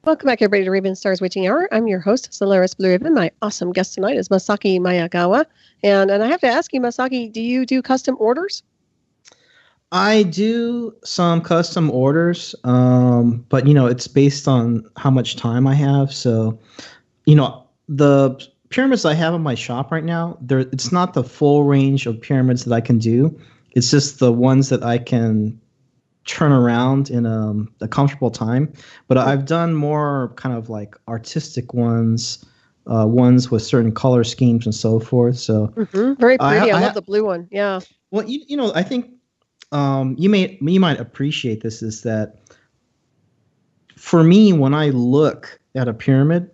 Welcome back, everybody, to Ravenstar's Witching Hour. I'm your host, Solaris Blue Raven. My awesome guest tonight is Masaki Miyagawa. And I have to ask you, Masaki, do you do custom orders? I do some custom orders, but it's based on how much time I have. So, the pyramids I have in my shop right now, it's not the full range of pyramids that I can do. It's just the ones that I can turn around in a comfortable time. But I've done more kind of like artistic ones, ones with certain color schemes and so forth. So very pretty. I love the blue one. Yeah. Well, I think you might appreciate this is that for me, when I look at a pyramid,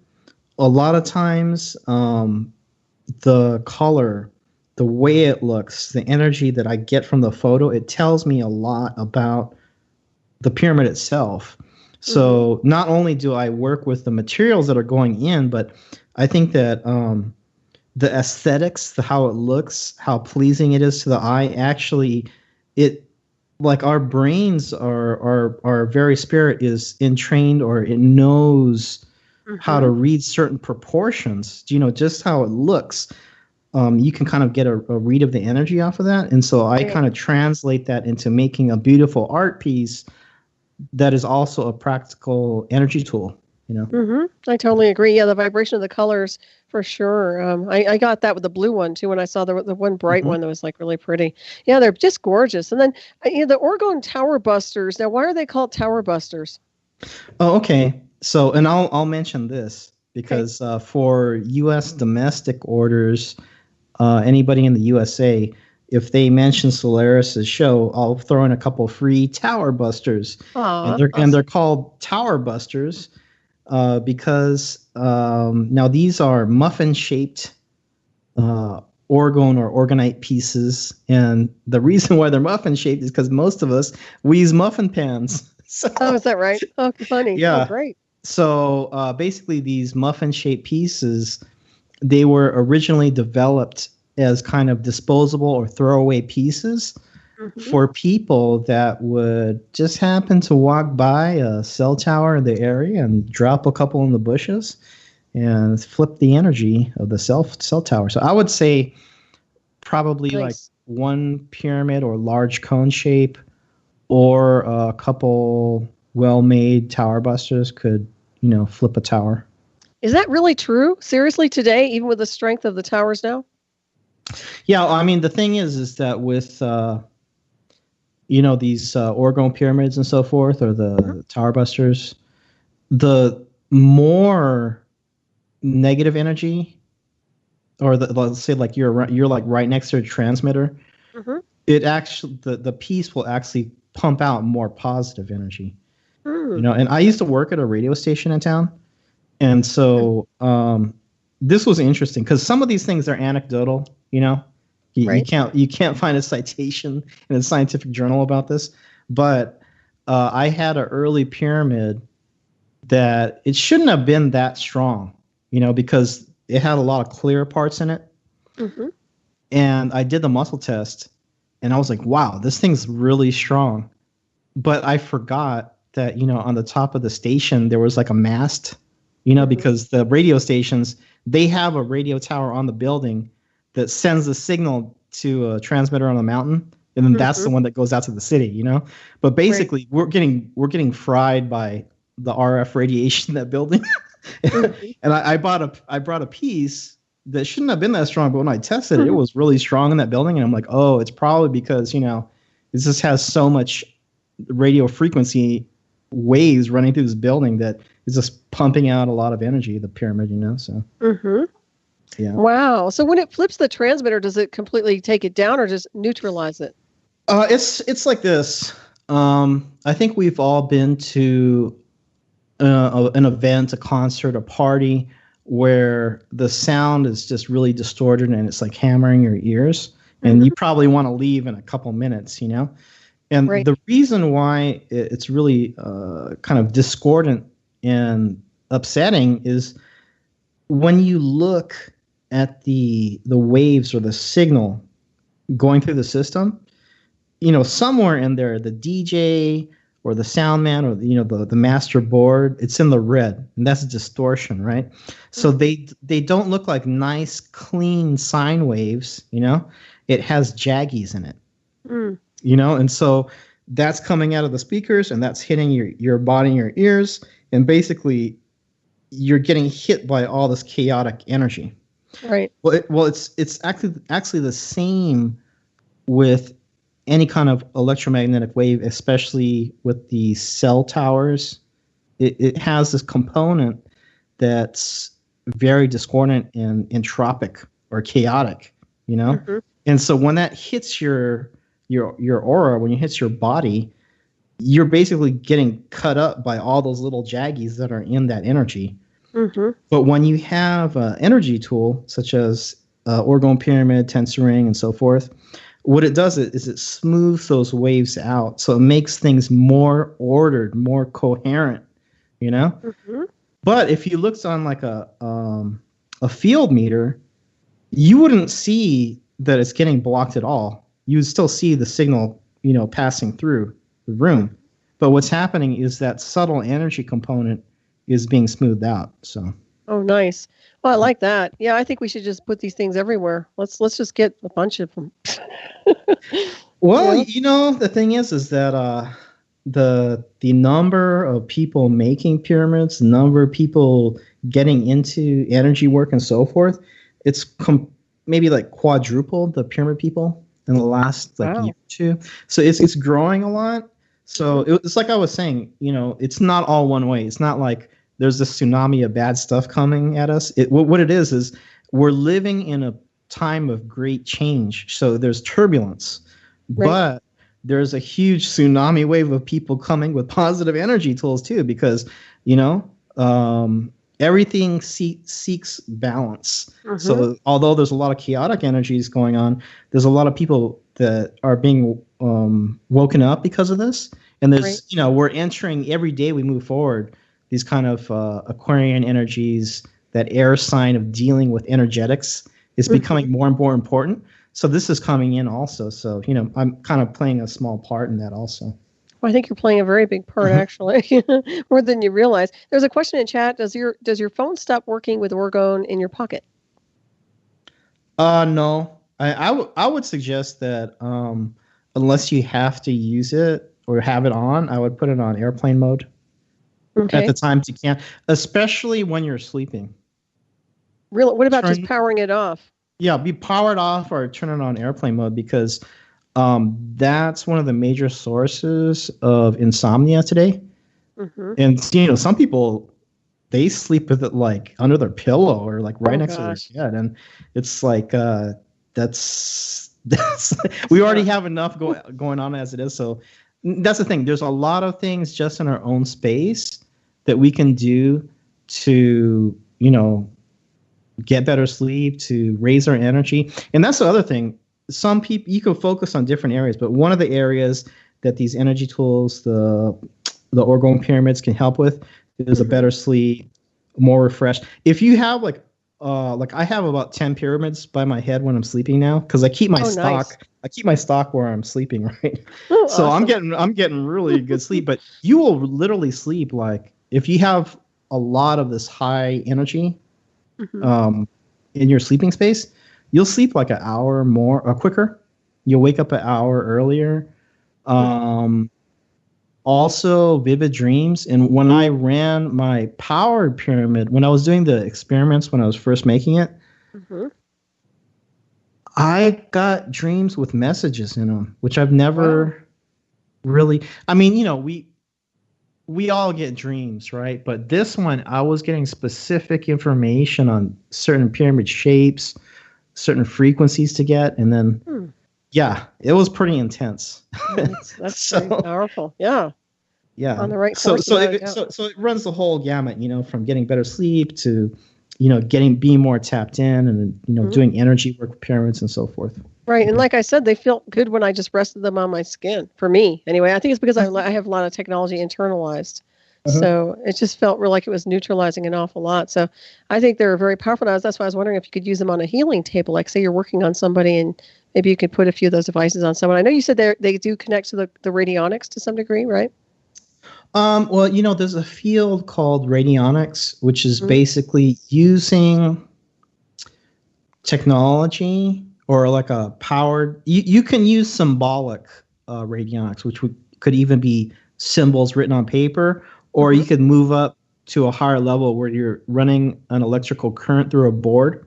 a lot of times the color, the way it looks, the energy that I get from the photo, it tells me a lot about the pyramid itself. So not only do I work with the materials that are going in, but I think that the aesthetics, how it looks, how pleasing it is to the eye, actually, like our brains our very spirit is entrained, or it knows how to read certain proportions. Just how it looks. You can kind of get a read of the energy off of that. And so I kind of translate that into making a beautiful art piece that is also a practical energy tool. I totally agree. Yeah, the vibration of the colors, for sure. I got that with the blue one too when I saw the one bright one that was like really pretty. Yeah, they're just gorgeous. And then the Orgone Tower Busters. Now, why are they called Tower Busters? Oh, okay. So, and I'll mention this because for U.S. domestic orders, anybody in the USA, if they mention Solaris's show, I'll throw in a couple free Tower Busters. And they're called Tower Busters because now these are muffin-shaped orgone or orgonite pieces. And the reason why they're muffin-shaped is because most of us, we use muffin pans. So, is that right? Oh, funny. Yeah. Oh, great. So basically these muffin-shaped pieces, they were originally developed as kind of disposable or throwaway pieces for people that would just happen to walk by a cell tower in the area and drop a couple in the bushes and flip the energy of the cell tower. So I would say probably like one pyramid or large cone shape or a couple well-made tower busters could, flip a tower. Is that really true? Seriously, today, even with the strength of the towers now? Yeah, I mean, the thing is that with, these Orgone Pyramids and so forth, or the Tower Busters, the more negative energy, or let's say like you're like right next to a transmitter, it actually the piece will actually pump out more positive energy. And I used to work at a radio station in town, and so this was interesting because some of these things are anecdotal. You can't find a citation in a scientific journal about this, but I had an early pyramid that it shouldn't have been that strong, because it had a lot of clear parts in it. And I did the muscle test, and I was like, wow, this thing's really strong. But I forgot that, on the top of the station, there was like a mast, because the radio stations, they have a radio tower on the building that sends a signal to a transmitter on the mountain, and then that's the one that goes out to the city, But basically, we're getting fried by the RF radiation in that building. And I brought a piece that shouldn't have been that strong, but when I tested it, it was really strong in that building, and I'm like, oh, it's probably because this just has so much radio frequency waves running through this building that is just pumping out a lot of energy. The pyramid, So. Yeah. Wow. So when it flips the transmitter, does it completely take it down or just neutralize it? It's like this. I think we've all been to an event, a concert, a party where the sound is just really distorted and it's like hammering your ears. And you probably want to leave in a couple minutes, And the reason why it's really kind of discordant and upsetting is when you look at the waves or the signal going through the system, somewhere in there, the DJ or the sound man or the master board, it's in the red, and that's distortion, right? So they don't look like nice clean sine waves, it has jaggies in it. And so that's coming out of the speakers and that's hitting your body and your ears, and basically you're getting hit by all this chaotic energy. Right. Well, it's actually the same with any kind of electromagnetic wave, especially with the cell towers. It has this component that's very discordant and entropic or chaotic, And so when that hits your aura, when it hits your body, you're basically getting cut up by all those little jaggies that are in that energy. But when you have an energy tool such as Orgone Pyramid, Tensor Ring, and so forth, what it does is it smooths those waves out, so it makes things more ordered, more coherent, But if you looked on like a field meter, you wouldn't see that it's getting blocked at all. You would still see the signal, passing through the room. But what's happening is that subtle energy component is being smoothed out. So. Oh, nice. Well, I like that. Yeah, I think we should just put these things everywhere. Let's just get a bunch of them. Well, the thing is that the number of people making pyramids, the number of people getting into energy work and so forth, it's maybe like quadrupled the pyramid people in the last year or two. So it's growing a lot. So it's like I was saying, it's not all one way. It's not like there's this tsunami of bad stuff coming at us. What it is we're living in a time of great change. So there's turbulence, but there's a huge tsunami wave of people coming with positive energy tools too, because, everything seeks balance. So although there's a lot of chaotic energies going on, there's a lot of people that are being woken up because of this. And there's, we're entering every day we move forward, these kind of Aquarian energies, that air sign of dealing with energetics is becoming more and more important. So this is coming in also. So, I'm kind of playing a small part in that also. Well, I think you're playing a very big part, actually, more than you realize. There's a question in chat. Does your phone stop working with Orgone in your pocket? No. I would suggest that unless you have to use it or have it on, I would put it on airplane mode. At the times you can, especially when you're sleeping. Really? What about just powering it off? Yeah, be powered off or turn it on airplane mode, because that's one of the major sources of insomnia today. And some people, they sleep with it like under their pillow or like right next to their head, and it's like that's we already have enough going on as it is. So that's the thing. There's a lot of things just in our own space that we can do to, get better sleep, to raise our energy. And that's the other thing. Some people, you can focus on different areas, but one of the areas that these energy tools, the Orgone Pyramids can help with is a better sleep, more refreshed. If you have like I have about 10 pyramids by my head when I'm sleeping now, because I keep my stock. Nice. I keep my stock where I'm sleeping, right? So awesome. I'm getting really good sleep. But you will literally sleep like, if you have a lot of this high energy in your sleeping space, you'll sleep like an hour more quicker. You'll wake up an hour earlier. Also, vivid dreams. And when I ran my powered pyramid, when I was doing the experiments, when I was first making it, I got dreams with messages in them, which I've never really. I mean, we all get dreams, right? But this one, I was getting specific information on certain pyramid shapes, certain frequencies to get, and then, yeah, it was pretty intense. That's very powerful. Yeah. Yeah. On the right course. So it runs the whole gamut, from getting better sleep to, being more tapped in and, doing energy work with pyramids and so forth. Right. And like I said, they felt good when I just rested them on my skin. For me, anyway. I think it's because I have a lot of technology internalized. So it just felt like it was neutralizing an awful lot. So I think they're very powerful. That's why I was wondering if you could use them on a healing table. Like, say you're working on somebody and maybe you could put a few of those devices on someone. I know you said they do connect to the radionics to some degree, right? Well, there's a field called radionics, which is basically using technology or like a powered. You can use symbolic radionics, which could even be symbols written on paper, or you could move up to a higher level where you're running an electrical current through a board.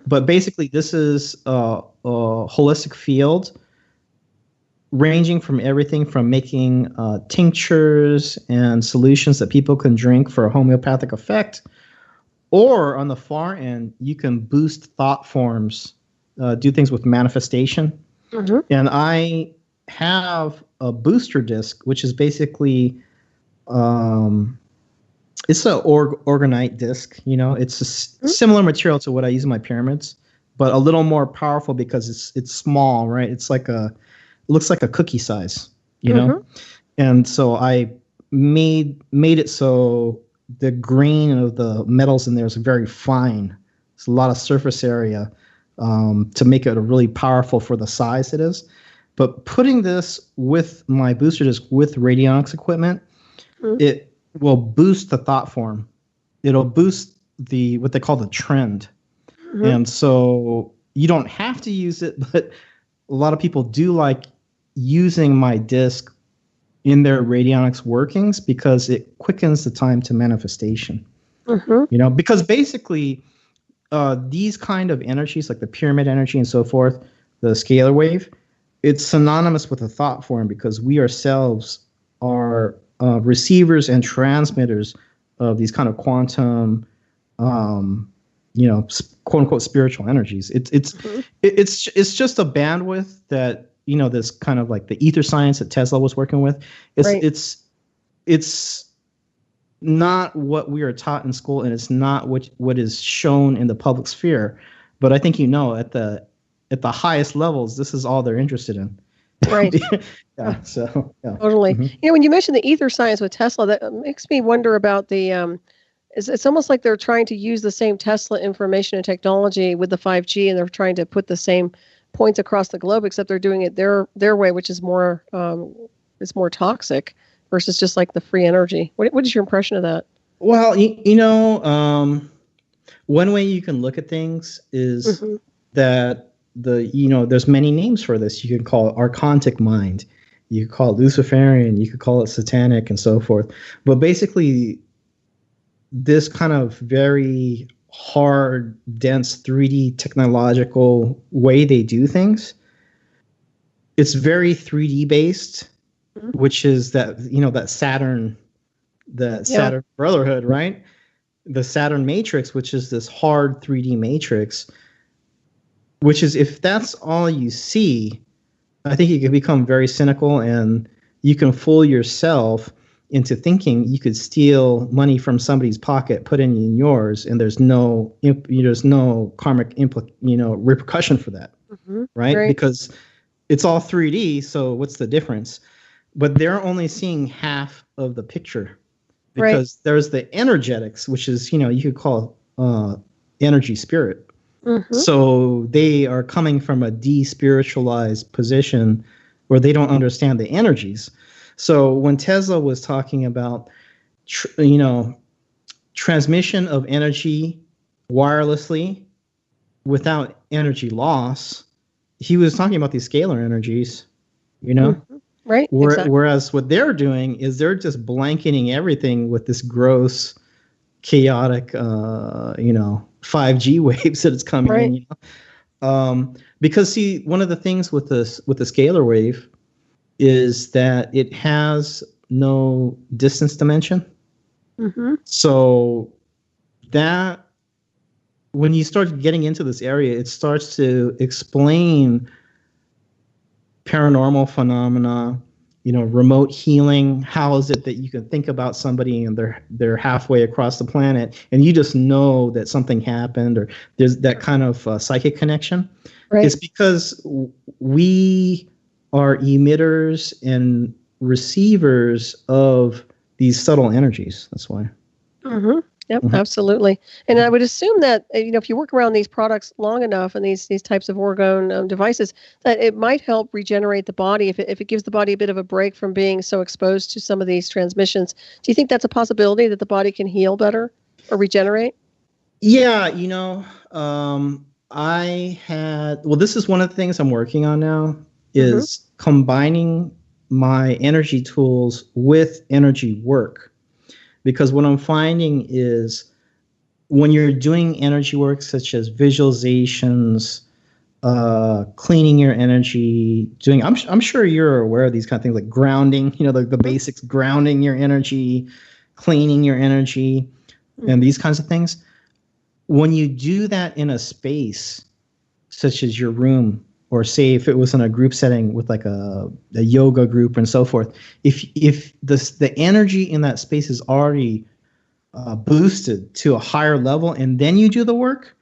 But basically, this is a holistic field ranging from everything from making tinctures and solutions that people can drink for a homeopathic effect, or on the far end, you can boost thought forms, do things with manifestation. And I have a booster disc, which is basically it's an orgonite disc. It's a similar material to what I use in my pyramids, but a little more powerful because it's small, right? It's like it looks like a cookie size, And so I made it so the grain of the metals in there is very fine. It's a lot of surface area to make it really powerful for the size it is. But putting this with my booster disc with radionics equipment, it will boost the thought form. It'll boost what they call the trend. And so you don't have to use it, but a lot of people do like using my disc in their radionics workings because it quickens the time to manifestation. Because basically these kind of energies, like the pyramid energy and so forth, the scalar wave, it's synonymous with a thought form because we ourselves are receivers and transmitters of these kind of quantum, quote unquote spiritual energies. It's just a bandwidth that this kind of like the ether science that Tesla was working with. It's not what we are taught in school, and it's not what is shown in the public sphere. But I think at the highest levels, this is all they're interested in. Right. Yeah. So yeah. Totally. When you mentioned the ether science with Tesla, that makes me wonder about the. It's almost like they're trying to use the same Tesla information and technology with the 5G, and they're trying to put the same points across the globe, except they're doing it their way, which is more it's more toxic versus just like the free energy. What is your impression of that? Well, one way you can look at things is that there's many names for this. You can call it archontic mind, you could call it Luciferian, you could call it satanic, and so forth. But basically, this kind of very hard, dense 3D technological way they do things, it's very 3D based, which is that that Saturn Brotherhood, right? The Saturn matrix, which is this hard 3D matrix, which is, if that's all you see, I think you can become very cynical and you can fool yourself into thinking you could steal money from somebody's pocket, put it in yours, and there's no karmic repercussion for that, right? Because it's all 3D, so what's the difference? But they're only seeing half of the picture because there's the energetics, which is you could call energy spirit. So they are coming from a despiritualized position where they don't understand the energies. So when Tesla was talking about, transmission of energy wirelessly without energy loss, he was talking about these scalar energies, Right. Exactly. Whereas what they're doing is they're just blanketing everything with this gross, chaotic, 5G waves that it's coming in. Because see, one of the things with the scalar wave is that it has no distance dimension. So that when you start getting into this area, it starts to explain paranormal phenomena, remote healing. How is it that you can think about somebody and they're halfway across the planet and you just know that something happened, or there's that kind of psychic connection? It's because we are emitters and receivers of these subtle energies. That's why. Yep, absolutely. And I would assume that if you work around these products long enough and these types of orgone devices, that it might help regenerate the body if it gives the body a bit of a break from being so exposed to some of these transmissions. Do you think that's a possibility that the body can heal better or regenerate? Yeah, this is one of the things I'm working on now is combining my energy tools with energy work. Because what I'm finding is when you're doing energy work such as visualizations, cleaning your energy, I'm sure you're aware of these kind of things like grounding, the basics, grounding your energy, cleaning your energy, and these kinds of things. When you do that in a space such as your room, or say if it was in a group setting with like a yoga group and so forth, if the energy in that space is already boosted to a higher level, and then you do the work,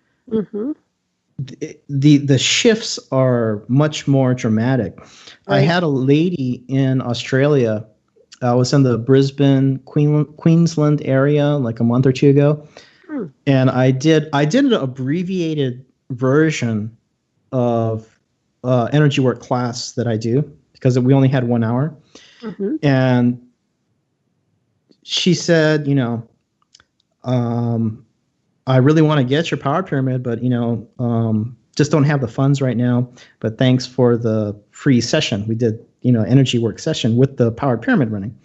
the shifts are much more dramatic. Right. I had a lady in Australia. I was in the Brisbane, Queensland area like a month or two ago, and I did an abbreviated version of energy work class that I do because we only had 1 hour, and she said, I really want to get your power pyramid, but just don't have the funds right now. But thanks for the free session. We did, energy work session with the power pyramid running.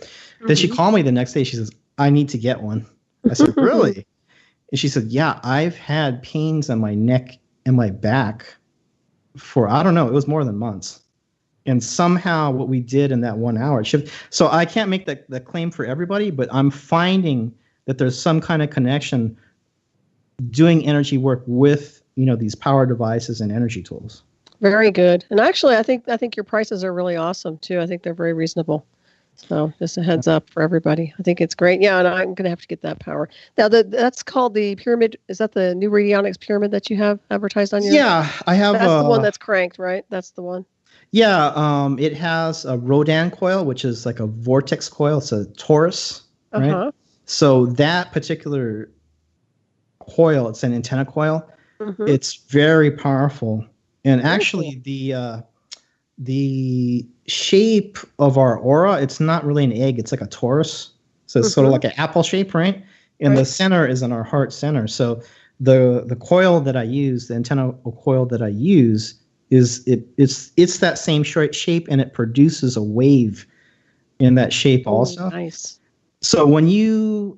Then she called me the next day. She says, I need to get one. I said, really? And she said, yeah, I've had pains on my neck and my back for, I don't know, it was more than months. And somehow what we did in that 1 hour shift. So I can't make the claim for everybody, but I'm finding that there's some kind of connection doing energy work with, these power devices and energy tools. Very good. And actually, I think your prices are really awesome too. I think they're very reasonable. So just a heads up for everybody. I think it's great. Yeah, and I'm going to have to get that power. Now, that's called the pyramid. Is that the new radionics pyramid that you have advertised on your? Yeah, I have. That's the one that's cranked, right? That's the one. Yeah, it has a Rodin coil, which is like a vortex coil. It's a torus, right? So that particular coil, it's an antenna coil. It's very powerful, and actually the shape of our aura, it's not really an egg, it's like a torus. So it's sort of like an apple shape, right? And the center is in our heart center. So the coil that I use, the antenna coil that I use, it's that same shape, and it produces a wave in that shape also. Nice. So when you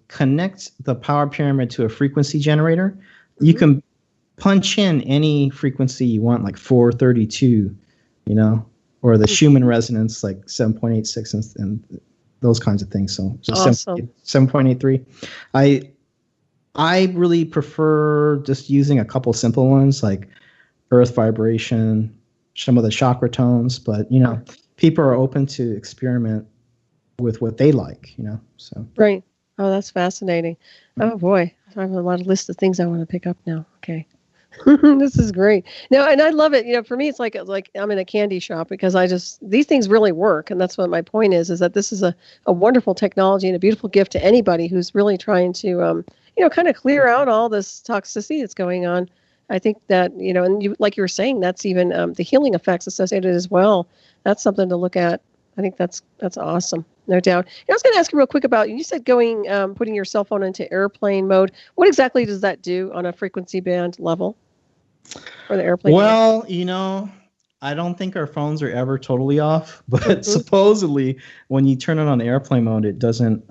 connect the power pyramid to a frequency generator, you can punch in any frequency you want, like 432, or the Schumann resonance, like 7.86 and those kinds of things. So awesome. 7.83. I really prefer just using a couple simple ones like earth vibration, some of the chakra tones, but people are open to experiment with what they like, so. Right. Oh, that's fascinating. Oh boy. I have a lot of list of things I want to pick up now. Okay. This is great. No, and I love it. For me, it's like I'm in a candy shop because these things really work. And that's what my point is that this is a wonderful technology and a beautiful gift to anybody who's really trying to, kind of clear out all this toxicity that's going on. I think that, and you, like you were saying, that's even the healing effects associated as well. That's something to look at. I think that's awesome, no doubt. I was going to ask you real quick about, you said putting your cell phone into airplane mode. What exactly does that do on a frequency band level for the airplane? Well, I don't think our phones are ever totally off, but supposedly when you turn it on airplane mode, it doesn't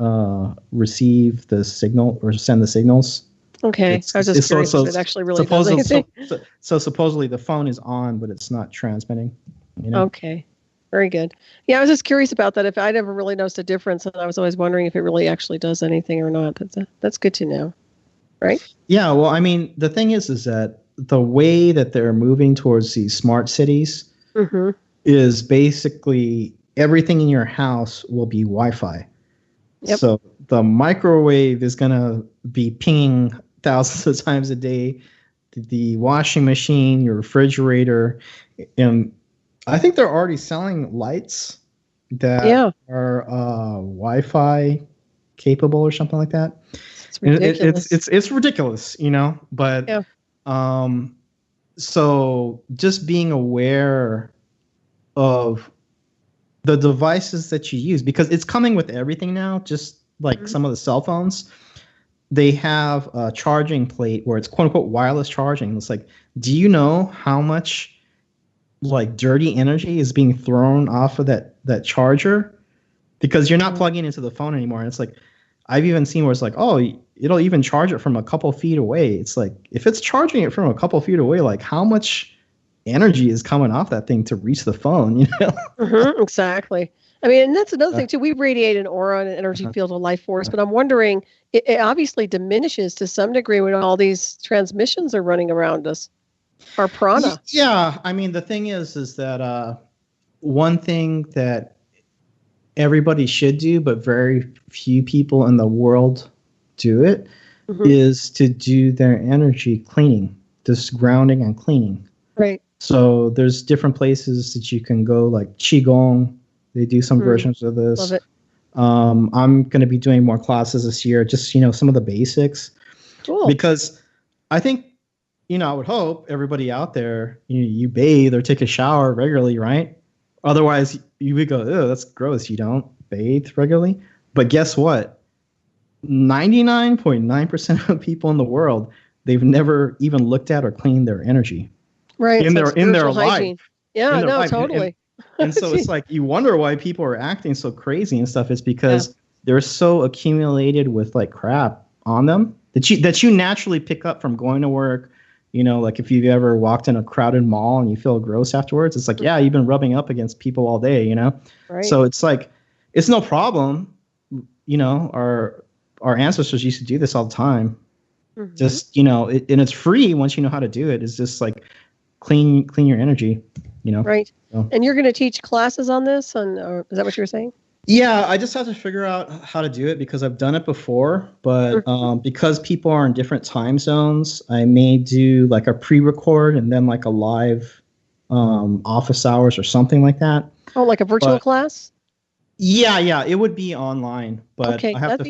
receive the signal or send the signals. Okay, I was just curious if it actually really does anything. So supposedly the phone is on, but it's not transmitting. Okay. Very good. Yeah, I was just curious about that. If I never really noticed a difference, and I was always wondering if it really actually does anything or not. That's good to know, right? Yeah. Well, I mean, the thing is that the way that they're moving towards these smart cities is basically everything in your house will be Wi-Fi. Yep. So the microwave is going to be pinging thousands of times a day. The washing machine, your refrigerator, and I think they're already selling lights that are Wi-Fi capable or something like that. It's ridiculous. It's ridiculous, you know. But yeah. So just being aware of the devices that you use, because it's coming with everything now. Just like some of the cell phones, they have a charging plate where it's quote unquote wireless charging. It's like, do you know how much like dirty energy is being thrown off of that charger? Because you're not plugging into the phone anymore. And it's like, I've even seen where it's like, oh, it'll even charge it from a couple feet away. It's like, if it's charging it from a couple feet away, like how much energy is coming off that thing to reach the phone, you know? Exactly. I mean, and that's another thing too. We radiate an aura and an energy field of life force, but I'm wondering, it obviously diminishes to some degree when all these transmissions are running around us. Our prana. Yeah. I mean, the thing is that one thing that everybody should do, but very few people in the world do it, is to do their energy cleaning, just grounding and cleaning. Right. So there's different places that you can go, like Qigong. They do some versions of this. Love it. I'm going to be doing more classes this year, just, you know, some of the basics. Cool. Because I think, you know, I would hope everybody out there, you bathe or take a shower regularly, right? Otherwise, you would go, oh, that's gross. You don't bathe regularly. But guess what? 99.9% of people in the world, they've never even looked at or cleaned their energy. Right. In their life. Yeah, no, life. totally. And so it's like, you wonder why people are acting so crazy and stuff. It's because they're so accumulated with like crap on them that you naturally pick up from going to work. You know, like if you've ever walked in a crowded mall and you feel gross afterwards, it's like, yeah, you've been rubbing up against people all day, you know? Right. So it's like, it's no problem. You know, our ancestors used to do this all the time. Just, you know, and it's free once you know how to do it. It's just like clean your energy, you know? Right. So. And you're going to teach classes on this? Or is that what you were saying? Yeah, I just have to figure out how to do it because I've done it before, but because people are in different time zones, I may do like a pre-record and then like a live office hours or something like that. Oh, like a virtual class? Yeah, it would be online, but okay, I have to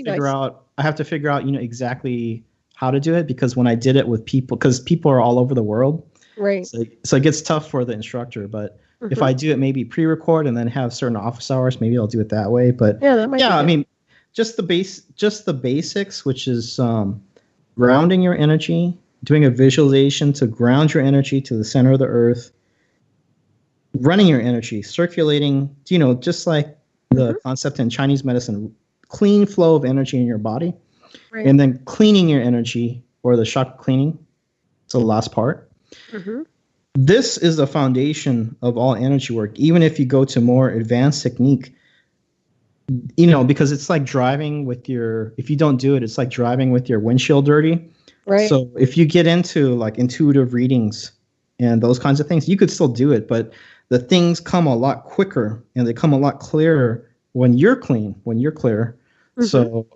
figure out, you know, exactly how to do it, because when I did it with people, because people are all over the world, right? So it gets tough for the instructor, but. If I do it maybe pre-record and then have certain office hours, maybe I'll do it that way. But I mean, just the basics, which is grounding your energy, doing a visualization to ground your energy to the center of the earth, running your energy, circulating, you know, just like the concept in Chinese medicine, clean flow of energy in your body, and then cleaning your energy, or the chakra cleaning. It's the last part. This is the foundation of all energy work. Even if you go to more advanced technique, you know, because it's like driving with if you don't do it, it's like driving with your windshield dirty. Right. So if you get into like intuitive readings and those kinds of things, you could still do it, but the things come a lot quicker and they come a lot clearer when you're clean, when you're clear. So,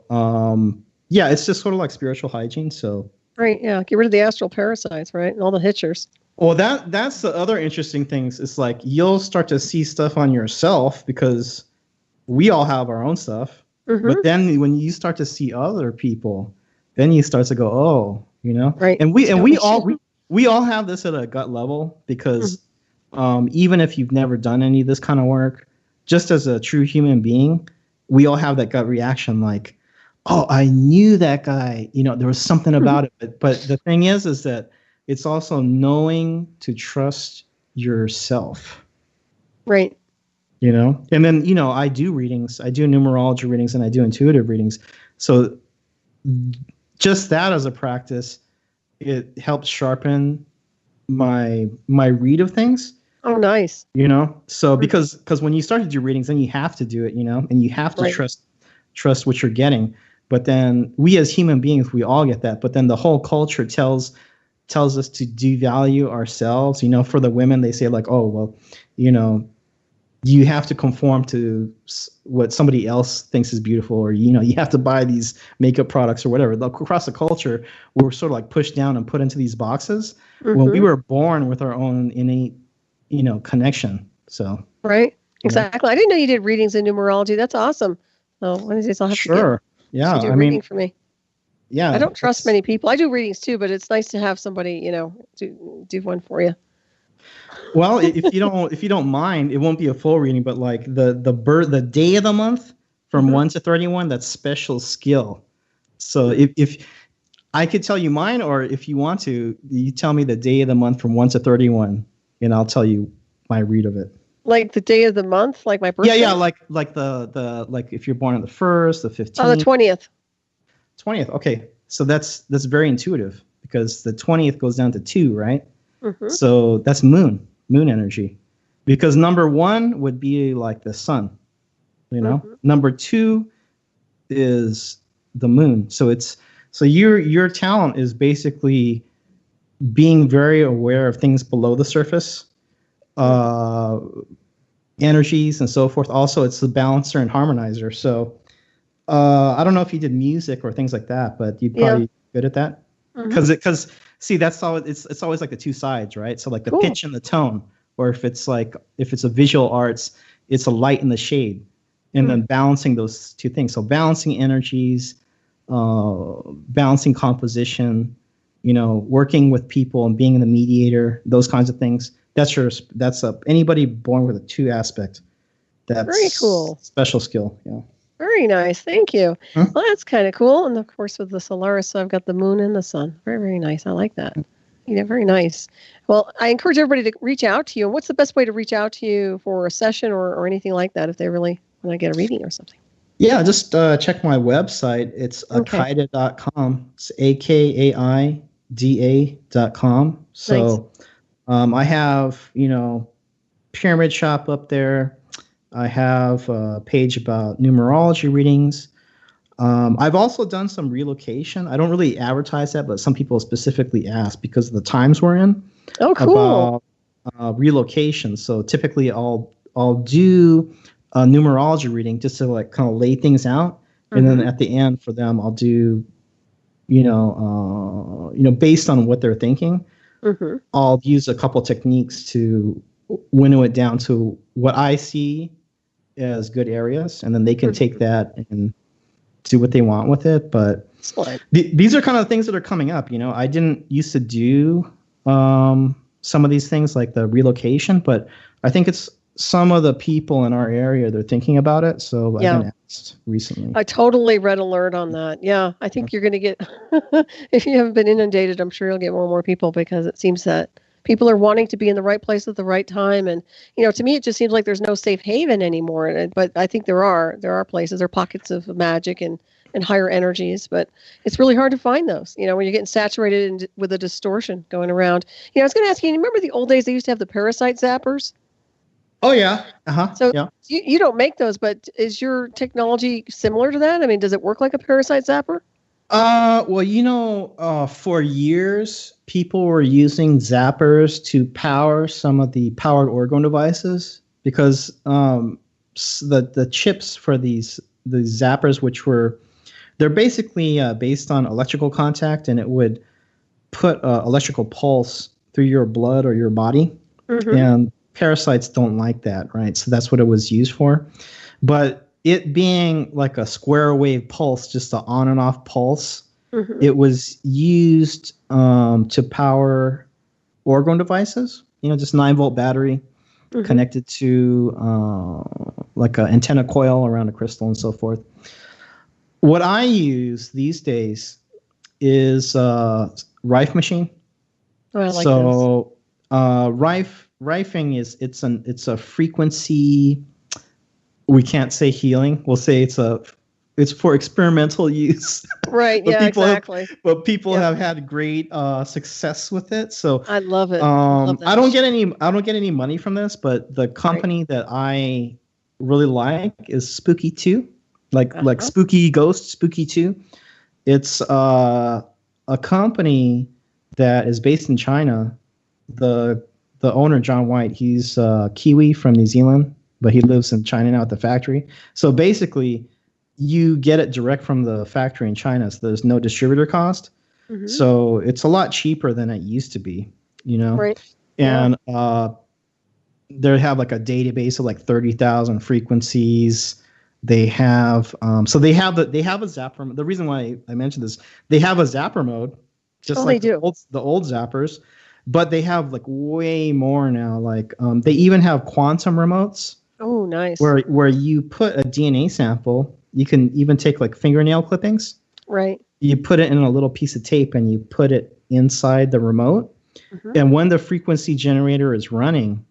yeah, it's just sort of like spiritual hygiene. So. Right. Yeah. Get rid of the astral parasites, right? And all the hitchers. Well, that's the other interesting things. It's like you'll start to see stuff on yourself because we all have our own stuff. But then when you start to see other people, then you start to go, oh, you know. Right. And we all have this at a gut level because even if you've never done any of this kind of work, just as a true human being, we all have that gut reaction like, oh, I knew that guy. You know, there was something about it. But the thing is that it's also knowing to trust yourself. Right. You know, and then, you know, I do readings, I do numerology readings, and I do intuitive readings. So just that as a practice, it helps sharpen my read of things. Oh, nice. You know, so because when you start to do readings, then you have to do it, you know, and you have to trust what you're getting. But then we as human beings, we all get that. But then the whole culture tells us to devalue ourselves. You know, for the women, they say like, oh, well, you know, you have to conform to what somebody else thinks is beautiful, or, you know, you have to buy these makeup products or whatever. Across the culture, we're sort of like pushed down and put into these boxes when we were born with our own innate, you know, connection. So. Right. Exactly. I didn't know you did readings in numerology. That's awesome. Oh, one of these days I'll have to Yeah, do I reading mean, for me. yeah. I don't trust many people. I do readings too, but it's nice to have somebody, do one for you. Well, if you don't mind, it won't be a full reading, but like the day of the month from 1 to 31, that's special skill. So if I could tell you mine, or if you want to, you tell me the day of the month from 1 to 31, and I'll tell you my read of it. Like the day of the month, like my birthday? Yeah, like the like if you're born on the 1st, the 15th. Oh, the 20th. 20th. Okay. So that's very intuitive because the 20th goes down to 2, right? Mm-hmm. So that's moon energy. Because number 1 would be like the sun, Number 2 is the moon. So your talent is basically being very aware of things below the surface, energies and so forth. Also, it's the balancer and harmonizer. So I don't know if you did music or things like that, but you'd probably be good at that. Because see, that's all. It's always like the two sides, right? So like the pitch and the tone, or if it's a visual arts, it's a light and the shade, and then balancing those two things. So balancing energies, balancing composition, working with people and being the mediator, those kinds of things. That's anybody born with a 2 aspect. That's very cool. Special skill. Yeah. Very nice. Thank you. Well, that's kind of cool. And of course, with the Solaris, so I've got the moon and the sun. Very, very nice. I like that. Very nice. Well, I encourage everybody to reach out to you. And what's the best way to reach out to you for a session or anything like that if they really want to get a reading or something? Yeah, just check my website. It's akaida.com. It's akaida.com. So I have, pyramid shop up there. I have a page about numerology readings. I've also done some relocation. I don't really advertise that, but some people specifically ask because of the times we're in. Oh, cool. About relocation. So typically I'll do a numerology reading just to like kind of lay things out. And then at the end for them, I'll do, based on what they're thinking, I'll use a couple techniques to winnow it down to what I see as good areas, and then they can take that and do what they want with it. But these are kind of things that are coming up. I didn't used to do some of these things like the relocation, but I think it's some of the people in our area, they're thinking about it. So I've been asked recently. I totally read alert on that. Yeah, I think you're going to get, if you haven't been inundated, I'm sure you'll get more and more people because it seems that people are wanting to be in the right place at the right time. And, to me, it just seems like there's no safe haven anymore. But I think there are places, there are pockets of magic and higher energies, but it's really hard to find those, when you're getting saturated with a distortion going around. I was going to ask you, remember the old days they used to have the parasite zappers? Oh, yeah. So yeah. You don't make those, but is your technology similar to that? I mean, does it work like a parasite zapper? Well, for years, people were using zappers to power some of the powered orgone devices because the chips for the zappers, they're basically based on electrical contact, and it would put electrical pulse through your blood or your body. And parasites don't like that, right? So that's what it was used for. But it being like a square wave pulse, just an on and off pulse, it was used to power orgone devices, just 9-volt battery connected to like an antenna coil around a crystal and so forth. What I use these days is Rife machine. Oh, I like those. Rifing is it's a frequency. We can't say healing. We'll say it's for experimental use. Right. But yeah. Exactly. But people have had great success with it. So I love it. I don't get any money from this, but the company that I really like is Spooky 2, like Spooky Ghost, Spooky 2. It's a company that is based in China. The owner, John White, he's Kiwi from New Zealand, but he lives in China now at the factory. So basically, you get it direct from the factory in China, so there's no distributor cost. So it's a lot cheaper than it used to be, Right. And they have like a database of like 30,000 frequencies They have a zapper. The reason why I mentioned this, they have a zapper mode, just like they do. The old zappers, but they have like way more now. Like they even have quantum remotes. Oh, nice. Where you put a DNA sample, you can even take like fingernail clippings. Right. You put it in a little piece of tape and you put it inside the remote. Mm-hmm. And when the frequency generator is running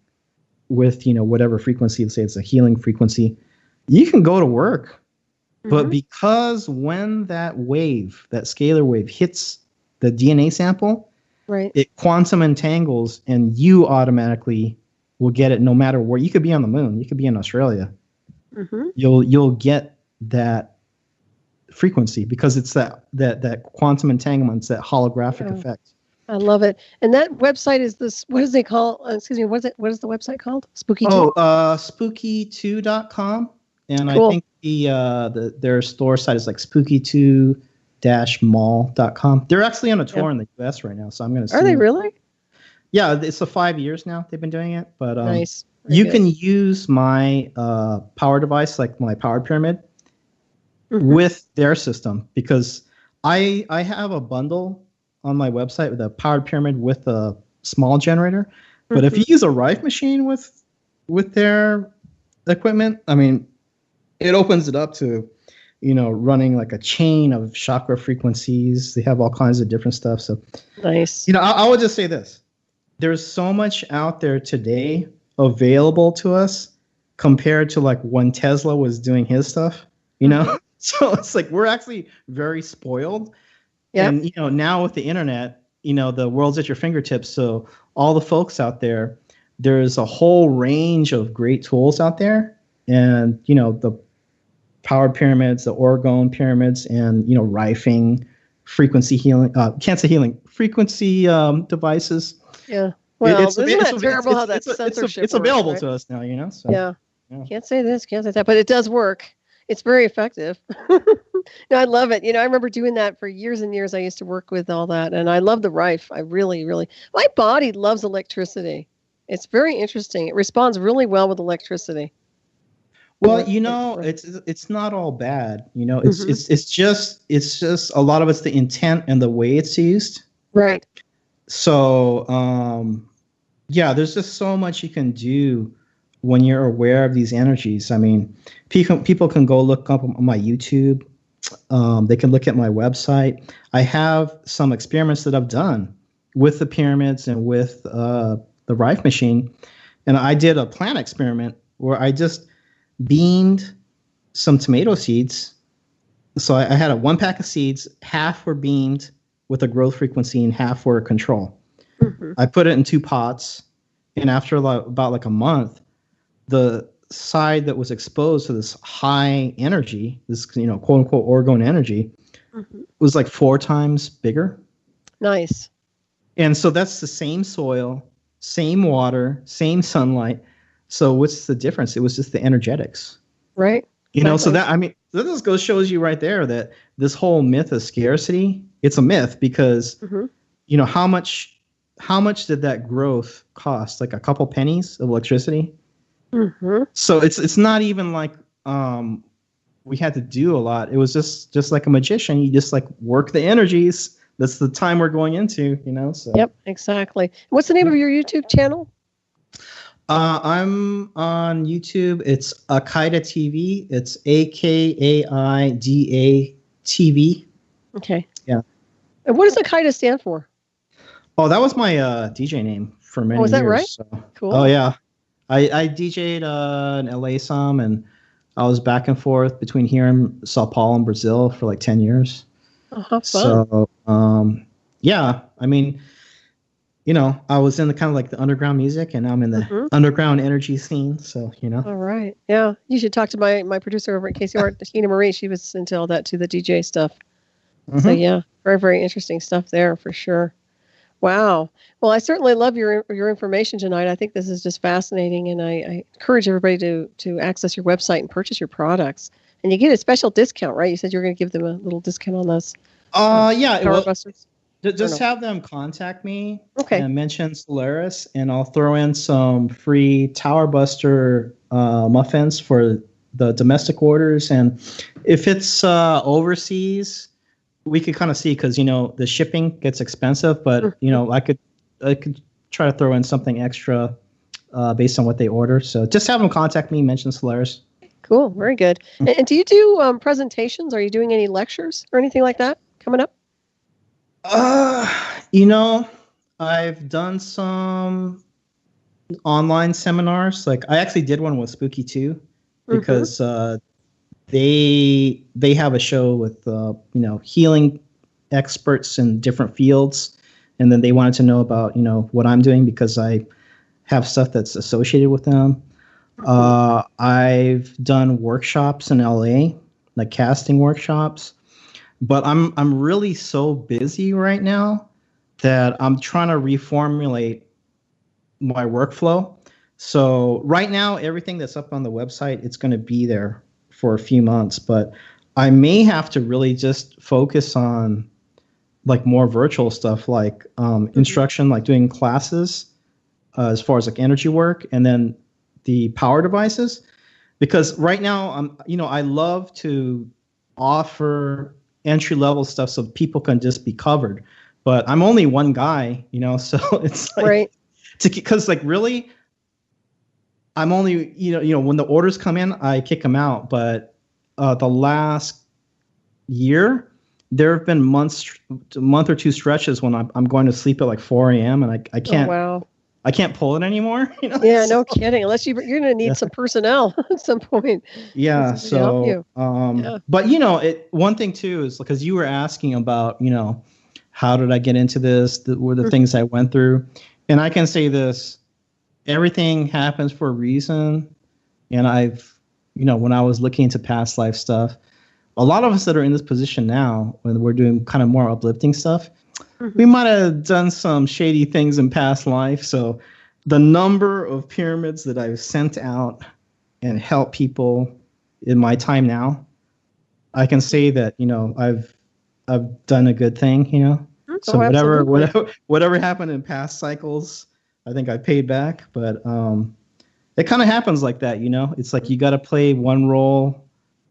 with, whatever frequency, let's say it's a healing frequency, you can go to work. Mm-hmm. But because when that scalar wave hits the DNA sample, right, it quantum entangles and you automatically will get it no matter where. You could be on the moon. You could be in Australia. Mm-hmm. You'll get that frequency because it's that quantum entanglement, it's that holographic effect. I love it. And that website is this, what is it called? Excuse me, what is the website called? Spooky2? Spooky2.com. And cool. I think their store site is like spooky2-mall.com. They're actually on a tour in the US right now, so I'm going to see. Are they really? Yeah, it's 5 years now they've been doing it. But nice. You can use my power device, like my power pyramid, mm-hmm. with their system, because I have a bundle on my website with a powered pyramid with a small generator. But mm-hmm. if you use a Rife machine with their equipment, I mean, it opens it up to, running like a chain of chakra frequencies. They have all kinds of different stuff. So nice. I would just say this. There's so much out there today available to us compared to like when Tesla was doing his stuff, Mm-hmm. So it's like we're actually very spoiled. Yep. And, now with the internet, the world's at your fingertips. So all the folks out there, there's a whole range of great tools out there. And, the powered pyramids, the Orgone pyramids, and, rifing, frequency healing, frequency devices. Yeah. Well, isn't that terrible how that censorship it's available to us now, So, yeah. Can't say this, can't say that, but it does work. It's very effective. No, I love it. I remember doing that for years and years. I used to work with all that, and I love the Rife. I really, really, my body loves electricity. It's very interesting. It responds really well with electricity. Well, it's not all bad. It's mm-hmm. it's just a lot of it's the intent and the way it's used. Right. So, there's just so much you can do when you're aware of these energies. I mean, people can go look up on my YouTube. They can look at my website. I have some experiments that I've done with the pyramids and with the Rife machine. And I did a plant experiment where I just beamed some tomato seeds. So I had one pack of seeds, half were beamed with a growth frequency and half were control. Mm-hmm. I put it in 2 pots. And after about a month, the side that was exposed to this high energy, this quote unquote orgone energy, mm-hmm. was like 4 times bigger. Nice. And so that's the same soil, same water, same sunlight. So what's the difference? It was just the energetics. Right. So that just shows you right there that this whole myth of scarcity, it's a myth because mm-hmm. How much did that growth cost? Like a couple pennies of electricity. Mm-hmm. So it's not even like we had to do a lot. It was just like a magician. You just like work the energies. That's the time we're going into, So. Yep, exactly. What's the name of your YouTube channel? I'm on YouTube. It's Akaida TV. It's AKAIDA TV. Okay. Yeah. And what does Akaida stand for? Oh, that was my DJ name for many years. Oh, is that right? So. Cool. Oh, yeah. I DJ'd in LA some, and I was back and forth between here and Sao Paulo and Brazil for like 10 years. Oh, how fun. So, I mean, I was in the kind of like the underground music, and I'm in the mm-hmm. underground energy scene. So, All right. Yeah. You should talk to my producer over at KCR, Tina Marie. She was into all that too, the DJ stuff. Mm-hmm. So, yeah, very, very interesting stuff there for sure. Wow. Well, I certainly love your information tonight. I think this is just fascinating, and I encourage everybody to access your website and purchase your products. And you get a special discount, right? You said you were going to give them a little discount on those. Power busters. Just have them contact me. Okay. And mention Solaris, and I'll throw in some free Tower Buster muffins for the domestic orders, and if it's overseas, we could kind of see because the shipping gets expensive. But I could try to throw in something extra based on what they order. So just have them contact me. Mention Solaris. Cool, very good. And do you do presentations? Are you doing any lectures or anything like that coming up? I've done some online seminars. Like I actually did one with Spooky 2 because they have a show with healing experts in different fields, and then they wanted to know about what I'm doing because I have stuff that's associated with them. I've done workshops in LA, like casting workshops, but I'm really so busy right now that I'm trying to reformulate my workflow. So right now, everything that's up on the website, it's going to be there for a few months, but I may have to really just focus on like more virtual stuff, like instruction, like doing classes as far as like energy work, and then the power devices. Because right now, I love to offer entry level stuff so people can just be covered. But I'm only one guy, so it's like, right. Because like really, I'm only, when the orders come in, I kick them out. But the last year, there have been a month or two stretches when I'm going to sleep at like 4 a.m. and I can't. Oh, wow. I can't pull it anymore. Yeah, no kidding. Unless you're going to need some personnel at some point. Yeah. So, yeah. But one thing too is because you were asking about, how did I get into this? Were the things I went through, and I can say this: everything happens for a reason. And I've, when I was looking into past life stuff, a lot of us that are in this position now, when we're doing kind of more uplifting stuff, we might have done some shady things in past life. So the number of pyramids that I've sent out and helped people in my time now, I can say that, I've done a good thing, So whatever happened in past cycles, I think I paid back. But it kind of happens like that, It's like you got to play one role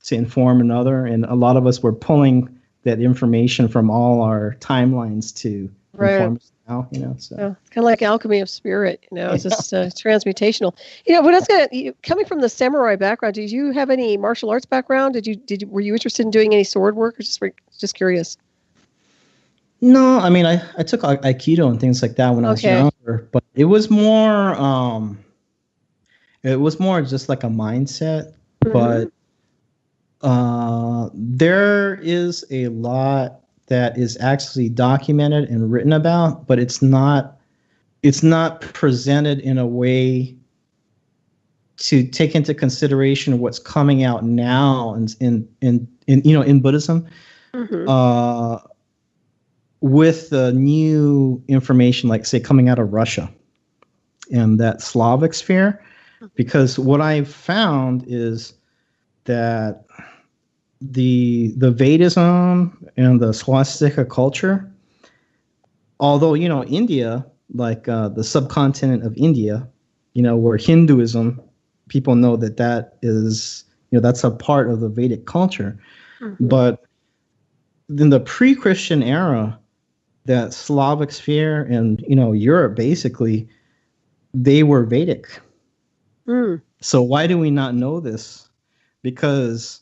to inform another. And a lot of us were pulling that information from all our timelines to inform us now, So kind of like alchemy of spirit, it's just transmutational. What else? Coming from the samurai background, did you have any martial arts background? Were you interested in doing any sword work, or just curious? No, I mean I took Aikido and things like that when I was younger, but it was more just like a mindset, but there is a lot that is actually documented and written about, but it's not presented in a way to take into consideration what's coming out now in Buddhism, with the new information, like say coming out of Russia and that Slavic sphere, because what I've found is that the Vedism and the swastika culture, although India, like the subcontinent of India, where Hinduism, people know that is that's a part of the Vedic culture, but in the pre-Christian era, that Slavic sphere and Europe, basically they were Vedic. So why do we not know this? Because